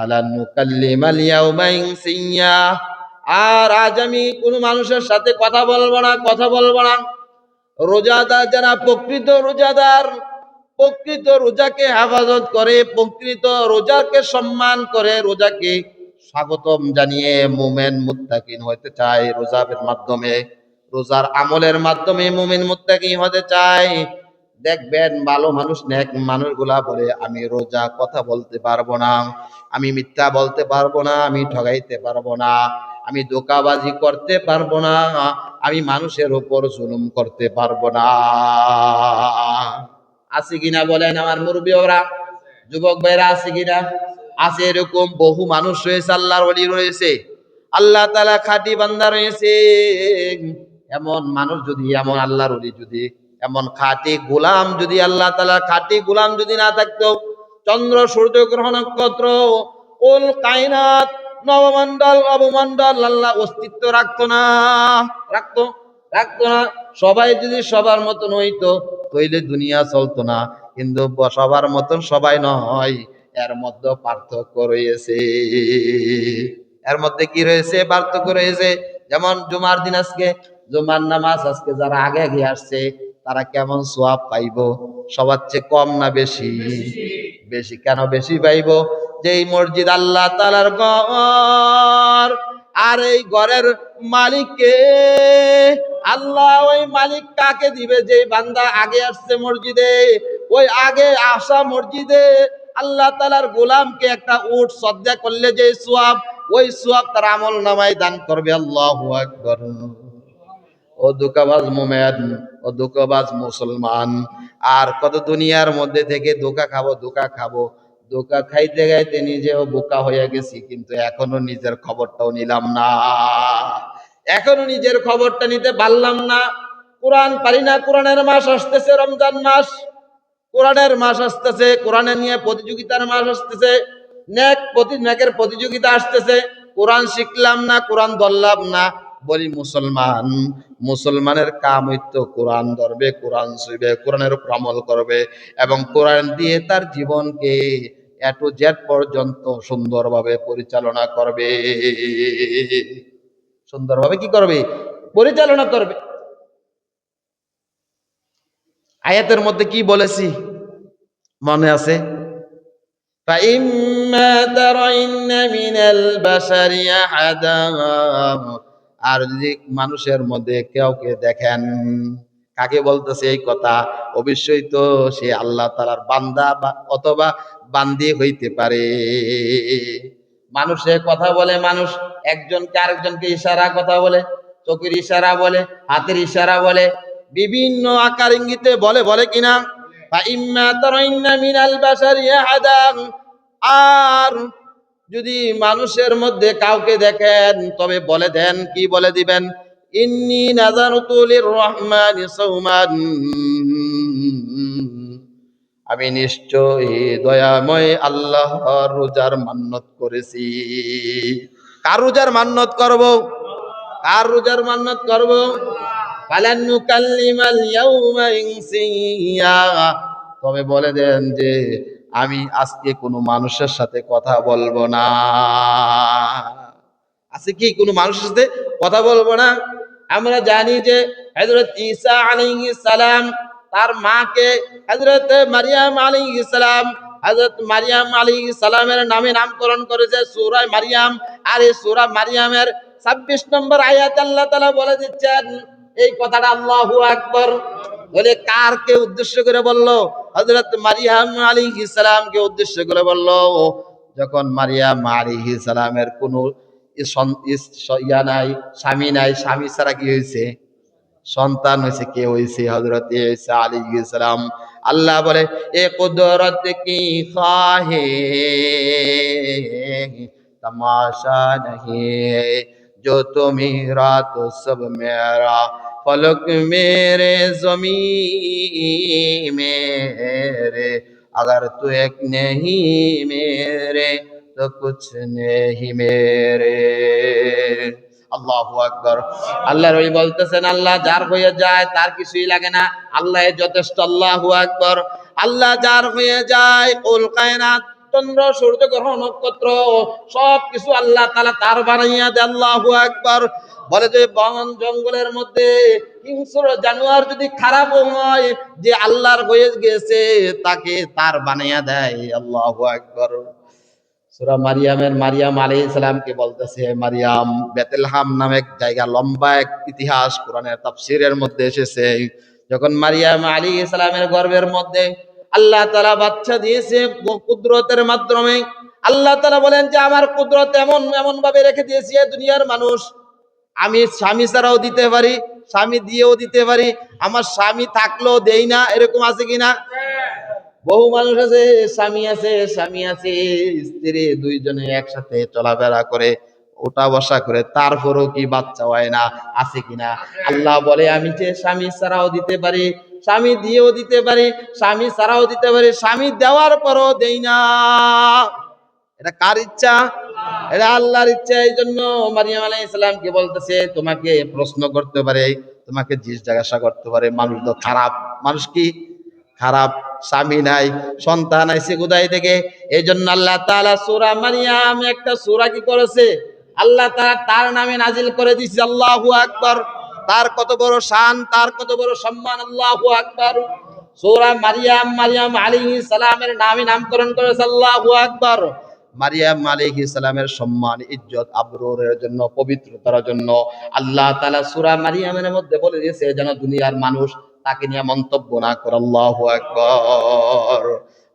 আলান নুকাল্লিমাল ইয়াউমা ইনসিয়া, আর আজ আমি কোন মানুষের সাথে কথা বলবো না, কথা বলবো না। রোজাদার যারা প্রকৃত রোজাদার, প্রকৃত রোজাকে হেফাজত করে, প্রকৃত রোজাকে সম্মান করে, রোজাকে স্বাগতম জানিয়ে মুমিন মুত্তাকিন হতে চায়, রোজার মাধ্যমে, রোজার আমলের মাধ্যমে মুমিন মুত্তাকিন হতে চায়। দেখবেন ভালো মানুষ, নেক মানুষগুলা বলে আমি রোজা কথা বলতে পারবো না, আমি মিথ্যা বলতে পারবো না, আমি ঠগাইতে পারবো না, আমি ধোঁকাবাজি করতে পারবো না, আমি মানুষের উপর জুলুম করতে পারবো না। আছে কিনা বলেন আমার মুরব্বী ওরা, যুবক ভাইরা, আছে কিনা? আছে। এরকম বহু মানুষ রয়েছে, আল্লাহর ওলি রয়েছে, আল্লাহ তাআলা খাঁটি বান্দা রয়েছে। এমন মানুষ যদি, এমন আল্লাহর ওলি যদি, এমন খাঁটি গোলাম যদি, আল্লাহ তাআলা খাঁটি গোলাম যদি না থাকতো, চন্দ্র সূর্য গ্রহ নক্ষত্র কুল কায়নাত নবমণ্ডল অবমণ্ডল আল্লাহ অস্তিত্ব রাখতো না, রাখতো? রাখতো না। সবাই যদি সবার মতন হইতো তইলে দুনিয়া চলতো না, কিন্তু সবার মতন সবাই নয়, এর মধ্যে পার্থক্য রয়েছে। এর মধ্যে কি রয়েছে? পার্থক্য রয়েছে। যেমন জুমার দিন, আজকে জুমার নামাজ আজকে যারা আগে আগে আসছে তারা কেমন সওয়াব পাইবো? সবার চেয়ে কম না বেশি? বেশি। কেন বেশি পাইবো? যে এই মসজিদ আল্লাহ তাআলার ঘর, আর এই ঘরের মালিককে, আল্লাহ ওই মালিক কাকে দিবে? যে বান্দা আগে আসছে মসজিদে, ওই আগে আসা মসজিদে আল্লাহ তাআলার গোলামকে একটা উট সদকা করলে যে সওয়াব, ওই সওয়াব তার আমল নামায় দান করবে। আল্লাহু আকবার। ও ধোঁকাবাজ মুমিন, ও ধোঁকাবাজ মুসলমান, আর কত দুনিয়ার মধ্যে থেকে ধোঁকা খাবো, ধোঁকা খাবো, ধোঁকা খাইতে খাইতে নিজেও বোকা হয়ে গেছি, কিন্তু এখনো নিজের খবরটাও নিলাম না, এখনো নিজের খবরটা নিতে পারলাম না। কোরআন পারি না। কোরআনের মাস আসতেছে, রমজান মাস, কোরআনের মাস আসতেছে, কোরআনে নিয়ে প্রতিযোগিতার মাস আসতেছে, নেকের প্রতিযোগিতা আসতেছে, কোরআন শিখলাম না, কোরআন ধরলাম না। বলি মুসলমান, মুসলমানের কাম হইতো কোরআন ধরবে, কোরআন শুইবে, কোরআনের উপর আমল করবে, এবং কোরআন দিয়ে তার জীবনকে এ টু জেড পর্যন্ত সুন্দরভাবে পরিচালনা করবে। সুন্দরভাবে কি করবে? পরিচালনা করবে। আয়াতের মধ্যে কি বলেছি মনে আছে? فَإِمَّا تَرَيِنَّ مِنَ الْبَشَرِ أَحَدًا, আর যদি মানুষের মধ্যে কাউকে দেখেন, কাকে বলতেছে এই কথা? অবশ্যই তো সে আল্লাহ তাআলার বান্দা বা অথবা বান্দি হইতে পারে। মানুষে কথা বলে, মানুষ একজনকে আরেকজনকে ইশারা কথা বলে, চোখের ইশারা বলে, হাতের ইশারা বলে, বিভিন্ন আকার ইঙ্গিতে বলে, বলে কিনা? فَإِمَّا تَرَيِنَّ مِنَ الْبَشَرِ أَحَدًا, আর যদি মানুষের মধ্যে কাউকে দেখেন তবে বলে দেন, কি বলে দিবেন? ইন্নী নাযারতু লির-রহমানি সাওমান, আমি নিশ্চয়ই দয়াময় আল্লাহর রোজার মান্নত করেছি। কার রোজার মান্নত করব? কার রোজার মান্নত করব? ফালান নুকাল্লিমাল ইয়াউমা ইনসিয়া, তবে বলে দেন যে আমি আজকে কোনো মানুষের সাথে কথা বলবো না। আছে কি কোনো মানুষের সাথে কথা বলবো না? আমরা জানি যে হযরত ঈসা আলাইহিস সালাম তার মাকে হযরত মারিয়াম আলাইহিস সালাম, হযরত মারিয়াম আলাইহিস সালামের নামে নামকরণ করেছে সূরা মারিয়াম। আর এই সূরা মারিয়ামের 26 নম্বর আয়াত আল্লাহ তাআলা বলে দিচ্ছেন এই কথাটা। আল্লাহু আকবার। বলে কারকে উদ্দেশ্য করে বলল? হযরত মারিয়াম আলাইহিস সালামকে উদ্দেশ্য করে বলল। যখন মারিয়াম আলাইহিস সালামের কোনো ইয়া নাই, স্বামী নাই, স্বামী ছাড়া কি হয়েছে? সন্তান হয়েছে। কে হয়েছে? হযরত ঈসা আলাইহিস সালাম। আল্লাহ বলে এ কুদরত কি খাহে तमाशा नहीं, जो तुम्हेरा तो सब मेरा, फलक मेरे जमी मेरे, अगर तू एक नहीं मेरे तो कुछ नहीं मेरे। আল্লাহু আকবার। আল্লাহর ওই বলতেছেন আল্লাহ যার হয়ে যায় তার কিছুই লাগে না, আল্লাহ যথেষ্ট। আল্লাহু আকবার। আল্লাহ যার হয়ে যায় কুল কায়নাত চন্দ্র সূর্য গ্রহ নক্ষত্র সব কিছু আল্লাহ তাআলা তার বানাইয়া দেয়। আল্লাহু আকবার। বলে যে বন জঙ্গলের মধ্যে হিংস্র জানোয়ার যদি খারাপ হয়, যে আল্লাহর হয়ে গেছে তাকে তার বানাইয়া দেয়। আল্লাহু আকবার। সূরা মারিয়ামের মারিয়াম আলাইহিস সালামকে বলতেছে, মারিয়াম, বেতেলহাম নামে এক জায়গা, লম্বা এক ইতিহাস কোরআনের তাফসীরের মধ্যে এসেছে। যখন মারিয়াম আলাইহিস সালামের গর্ভের মধ্যে আল্লাহ তাআলা বাচ্চা দিয়েছে কুদরতের মাধ্যমে, আল্লাহ তাআলা বলেন যে আমার কুদরত এমন এমন ভাবে রেখে দিয়েছি দুনিয়ার মানুষ, আমি স্বামী ছাড়াও দিতে পারি, স্বামী দিয়েও দিতে পারি, আমার স্বামী থাকলেও দেই না, এরকম আছে কিনা? বহু মানুষ আছে, স্বামী আছে, স্ত্রী দুইজনে একসাথে চলাফেরা করে, ওঠা বসা করে, তারপরও কি বাচ্চা হয় না, আছে কিনা? আল্লাহ বলে আমি যে স্বামী ছাড়াও দিতে পারি, স্বামী দিয়েও দিতে পারি, স্বামী ছাড়াও দিতে পারি, স্বামী দেওয়ার পরও দেই না। এটা কার ইচ্ছা? এটা আল্লাহর ইচ্ছা। এই জন্য মারিয়াম আলাইহিস সালামকে বলতেছে, তোমাকে প্রশ্ন করতে পারে, তোমাকে জিজ্ঞাসা করতে পারে, মানুষ তো খারাপ, মানুষ কি খারাপ, স্বামী নাই, সন্তান আইছে কোথায় থেকে? এই জন্য আল্লাহ তাআলা সূরা মারিয়াম একটা সূরা কি করেছে? আল্লাহ তাআলা তার নামে নাজিল করে দিয়েছে। আল্লাহু আকবার। তার কত বড় শান, তার কত বড় সম্মান। আল্লাহু আকবার। সূরা মারিয়াম, মারিয়াম আলাইহিস সালামের নামে নামকরণ করেছে। আল্লাহু আকবার। মারিয়াম আলাইহিস সালামের সম্মান, ইজ্জত, আবরুরের জন্য, পবিত্রতার জন্য আল্লাহ তাআলা সূরা মারিয়ামের মধ্যে বলে দিয়েছে যেন দুনিয়ার মানুষ তাকে নিয়ে মন্তব্য না করে। আল্লাহু আকবার।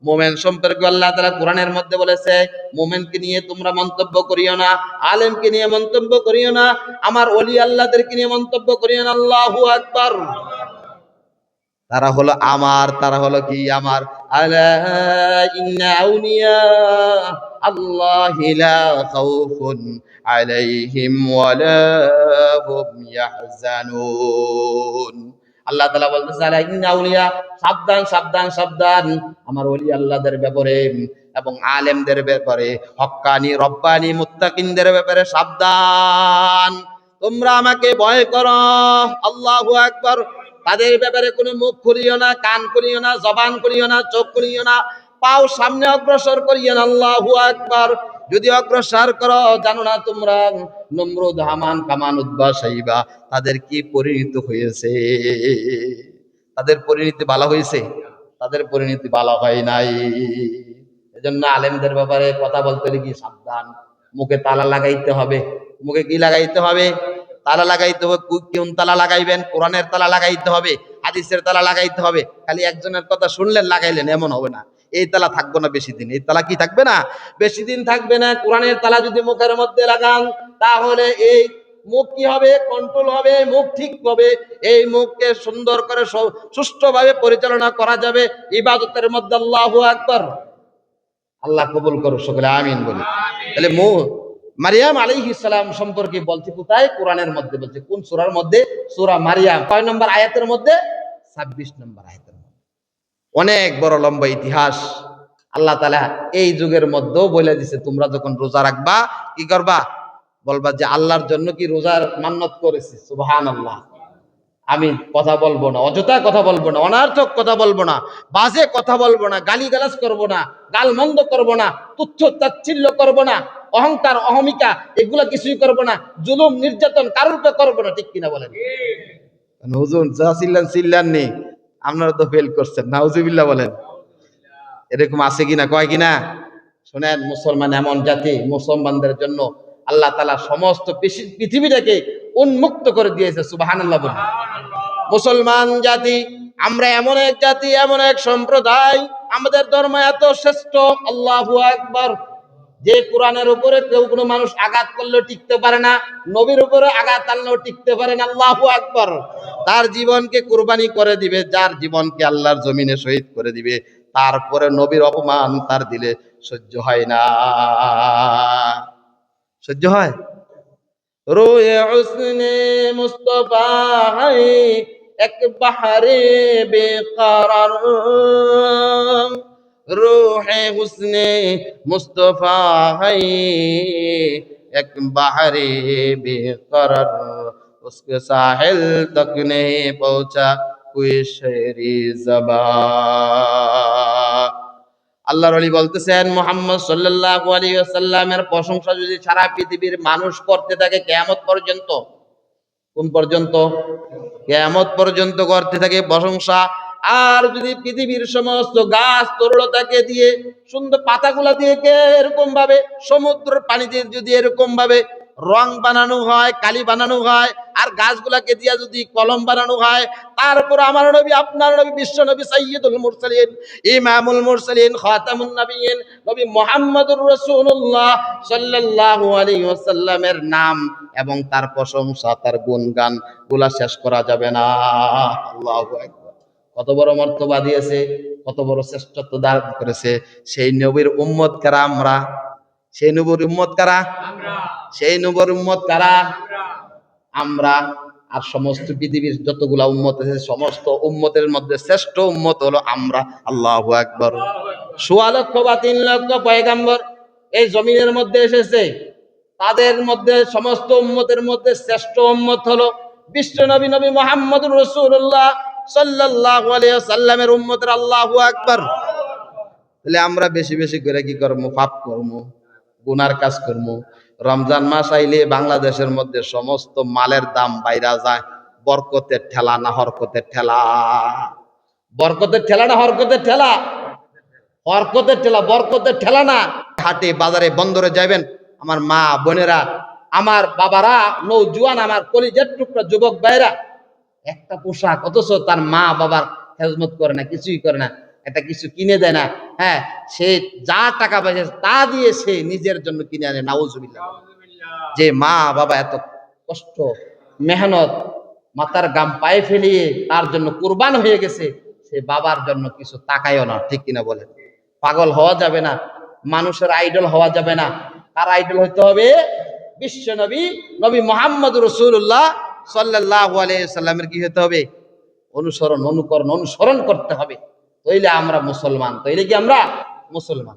মুমিন সম্পর্কে আল্লাহ তাআলা কোরআনের মধ্যে বলেছে, মুমিনকে নিয়ে তোমরা মন্তব্য করিও না, আলেমকে নিয়ে মন্তব্য করিও না, আমার ওলি আল্লাহদেরকে নিয়ে মন্তব্য করিও না। আল্লাহু আকবার। তারা হলো আমার, তারা হলো কি আমার। আলা ইন্না আউলিয়া আল্লাহি লা খাউফুন আলাইহিম ওয়ালা হুম ইয়াহজানুন। আল্লাহ তাআলা বলতেছে, আলা ইন্না আউলিয়া, সাবধান সাবধান সাবধান আমার ওলি আল্লাহদের ব্যাপারে এবং আলেমদের ব্যাপারে, হক্কানি রব্বানি মুত্তাকিনদের ব্যাপারে সাবধান। তোমরা আমাকে ভয় করো। আল্লাহু আকবার। তাদের ব্যাপারে কোনো মুখ খুলিও না, কান খুলিও না, জবান খুলিও না, চোখ খুলিও না, পাও সামনে অগ্রসর করিও না। আল্লাহু আকবার। যদি অগ্রসর করো, জানো না তোমরা নমরুদ, হামান, কামান, উতবা, সাইবা তাদের কি পরিণতি হয়েছে? তাদের পরিণতি ভালো হয়েছে? তাদের পরিণতি ভালো হয় নাই। এজন্য আলেমদের ব্যাপারে কথা বলতে হলে কি সাবধান, মুখে তালা লাগাইতে হবে। মুখে কি লাগাইতে হবে? তালা লাগাইতে হবে। কোন তালা লাগাইবেন? কোরআনের তালা লাগাইতে হবে, হাদিসের তালা লাগাইতে হবে। খালি একজনের কথা শুনলেন লাগাইলেন, এমন হবে না। এই তালা থাকবে না বেশি দিন। এই তালা কি থাকবে না? বেশি দিন থাকবে না। কোরআনের তালা যদি মুখের মধ্যে লাগান, তাহলে এই মুখ কি হবে? কন্ট্রোল হবে, মুখ ঠিক হবে। এই মুখকে সুন্দর করে সুষ্ঠুভাবে পরিচালনা করা যাবে ইবাদতের মধ্যে। আল্লাহু আকবার। আল্লাহ কবুল করো, সকলে আমিন বলি। তাহলে মারিয়াম আলাইহিস সালাম সম্পর্কে বলছে কোথায়? কোরআনের মধ্যে বলছে। কোন সূরার মধ্যে? সূরা মারিয়াম। কয় নম্বর আয়াতের মধ্যে? 26 নম্বর আয়াতের মধ্যে। অনেক বড় লম্বা ইতিহাস। আল্লাহ তাআলা এই যুগের মধ্যেও বলে দিছে, তোমরা যখন রোজা রাখবা কি করবা? বলবা যে আল্লাহর জন্য কি রোজার মান্নত করেছি। সুবহানাল্লাহ। আমি কথা বলবো না, অযথা কথা বলবো না, অনার্থক কথা বলবো না, বাজে কথা বলবো না, গালিগালাজ করবো না, গালমন্দ করবো না, তুচ্ছ তাচ্ছিল্য করবো না, অহংকার অহমিকা এগুলা কিছুই করবো না, জুলুম নির্যাতন কারোর উপর করবো না। ঠিক কিনা বলেন? হুজুর যা চিল্লান চিল্লান নেই, আপনারা তো ফেল করছেন। নাউজুবিল্লাহ বলেন। এরকম আছে কিনা? কয় কিনা? শোনেন, মুসলমান এমন জাতি, মুসলমানদের জন্য আল্লাহ তাআলা সমস্ত পৃথিবীটাকে উন্মুক্ত করে দিয়েছে। সুবহানাল্লাহ বলেন। মুসলমান জাতি আমরা এমন এক জাতি, এমন এক সম্প্রদায়, আমাদের ধর্ম এত শ্রেষ্ঠ। আল্লাহু আকবার। যে কোরআনের উপরে কেউ কোনো মানুষ আঘাত করলেও টিকতে পারে না, নবীর উপরে আঘাত আনলেও টিকতে পারে না। আল্লাহু আকবার। তার জীবনকে কুরবানি করে দিবে, যার জীবনকে আল্লাহর জমিনে শহীদ করে দিবে, তারপরে নবীর অপমান তার দিলে সহ্য হয় না। সহ্য হয়? রোয়ে হুসনে মুস্তফা হায় এক বাহারে বেকরার, রোহে হুসনে মুস্তফা হায় এক বাহারে বেকরার, उसके साहिल तक नहीं पहुंचा कोई शेरी ज़बां। আল্লাহর ওলি বলতেছেন মুহাম্মদ সাল্লাল্লাহু আলাইহি ওয়াসাল্লামের প্রশংসা যদি সারা পৃথিবীর মানুষ করতে থাকে কিয়ামত পর্যন্ত, কোন পর্যন্ত? কিয়ামত পর্যন্ত করতে থাকে প্রশংসা। আর যদি পৃথিবীর সমস্ত গাছ তরুলতাকে দিয়ে সুন্দর পাতাগুলা দিয়ে এরকম ভাবে সমুদ্রের পানিতে যদি এরকম ভাবে রং বানানো হয়, কালি বানানো হয়, আর গাছগুলাকে দিয়ে যদি কলম বানানো হয়, তারপর আমার নবী, আপনার নবী, বিশ্ব নবী সাইয়্যিদুল মুরসালিন, ইমামুল মুরসালিন, খাতামুন নবিয়্যিন নবী মুহাম্মদুর রাসূলুল্লাহ সাল্লাল্লাহু আলাইহি ওয়াসাল্লামের নাম এবং তার প্রশংসা, তার গুণগান গুলা শেষ করা যাবে না। আল্লাহু আকবার। কত বড় মর্তবা দিয়েছে, কত বড় শ্রেষ্ঠত্ব দান করেছে। সেই নবীর উম্মত কারা আমরা? সেই নবীর উম্মত কারা? সেই নবীর উম্মত কারা? আমরা। আর সমস্ত পৃথিবীর যতগুলা উম্মত আছে সমস্ত উম্মতের মধ্যে শ্রেষ্ঠ উম্মত হলো আমরা। আল্লাহু আকবার। ১৬ লক্ষ বা ৩ লক্ষ পয়গাম্বর এই জমিনের মধ্যে এসেছে, তাদের মধ্যে সমস্ত উম্মতের মধ্যে শ্রেষ্ঠ উম্মত হলো বিশ্ব নবী নবী মুহাম্মদুর রাসূলুল্লাহ সাল্লাল্লাহু আলাইহি ওয়াসাল্লামের উম্মতের। আল্লাহু আকবার। তাহলে আমরা বেশি বেশি করে কি করবো? পাপ করবো, গুনার কাজ করবো। রমজান মাস আইলে বাংলাদেশের মধ্যে সমস্ত মালের দাম বাইরা যায়। বরকতের ঠেলা না হরকতের ঠেলা? বরকতের ঠেলা না হরকতের ঠেলা? হরকতের ঠেলা, বরকতের ঠেলা না। হাটে বাজারে বন্দরে যাবেন, আমার মা বোনেরা, আমার বাবারা, নৌজুয়ান, আমার কলিজার টুকরা যুবক ভাইরা, একটা পোশাক অথচ তার মা বাবার খেজমত করে না, কিছুই করে না, একটা কিছু কিনে দেয় না। হ্যাঁ, সে যা টাকা পাইছে তা দিয়ে সে নিজের জন্য কিনে আনে। নাউজুবিল্লাহ। যে মা বাবা এত কষ্ট মেহনত মাথার গাম পায়ে ফেলিয়ে তার জন্য কুরবান হয়ে গেছে, সে বাবার জন্য কিছু তাকায়ও না। ঠিক কিনা বলেন? পাগল হওয়া যাবে না, মানুষের আইডল হওয়া যাবে না। তার আইডল হইতে হবে বিশ্ব নবী নবী মুহাম্মদ রাসূলুল্লাহ সাল্লাল্লাহু আলাইহি সাল্লামের কি হতে হবে? অনুসরণ, অনুকরণ, অনুসরণ করতে হবে। তইলে আমরা মুসলমান, তইলে কি আমরা মুসলমান।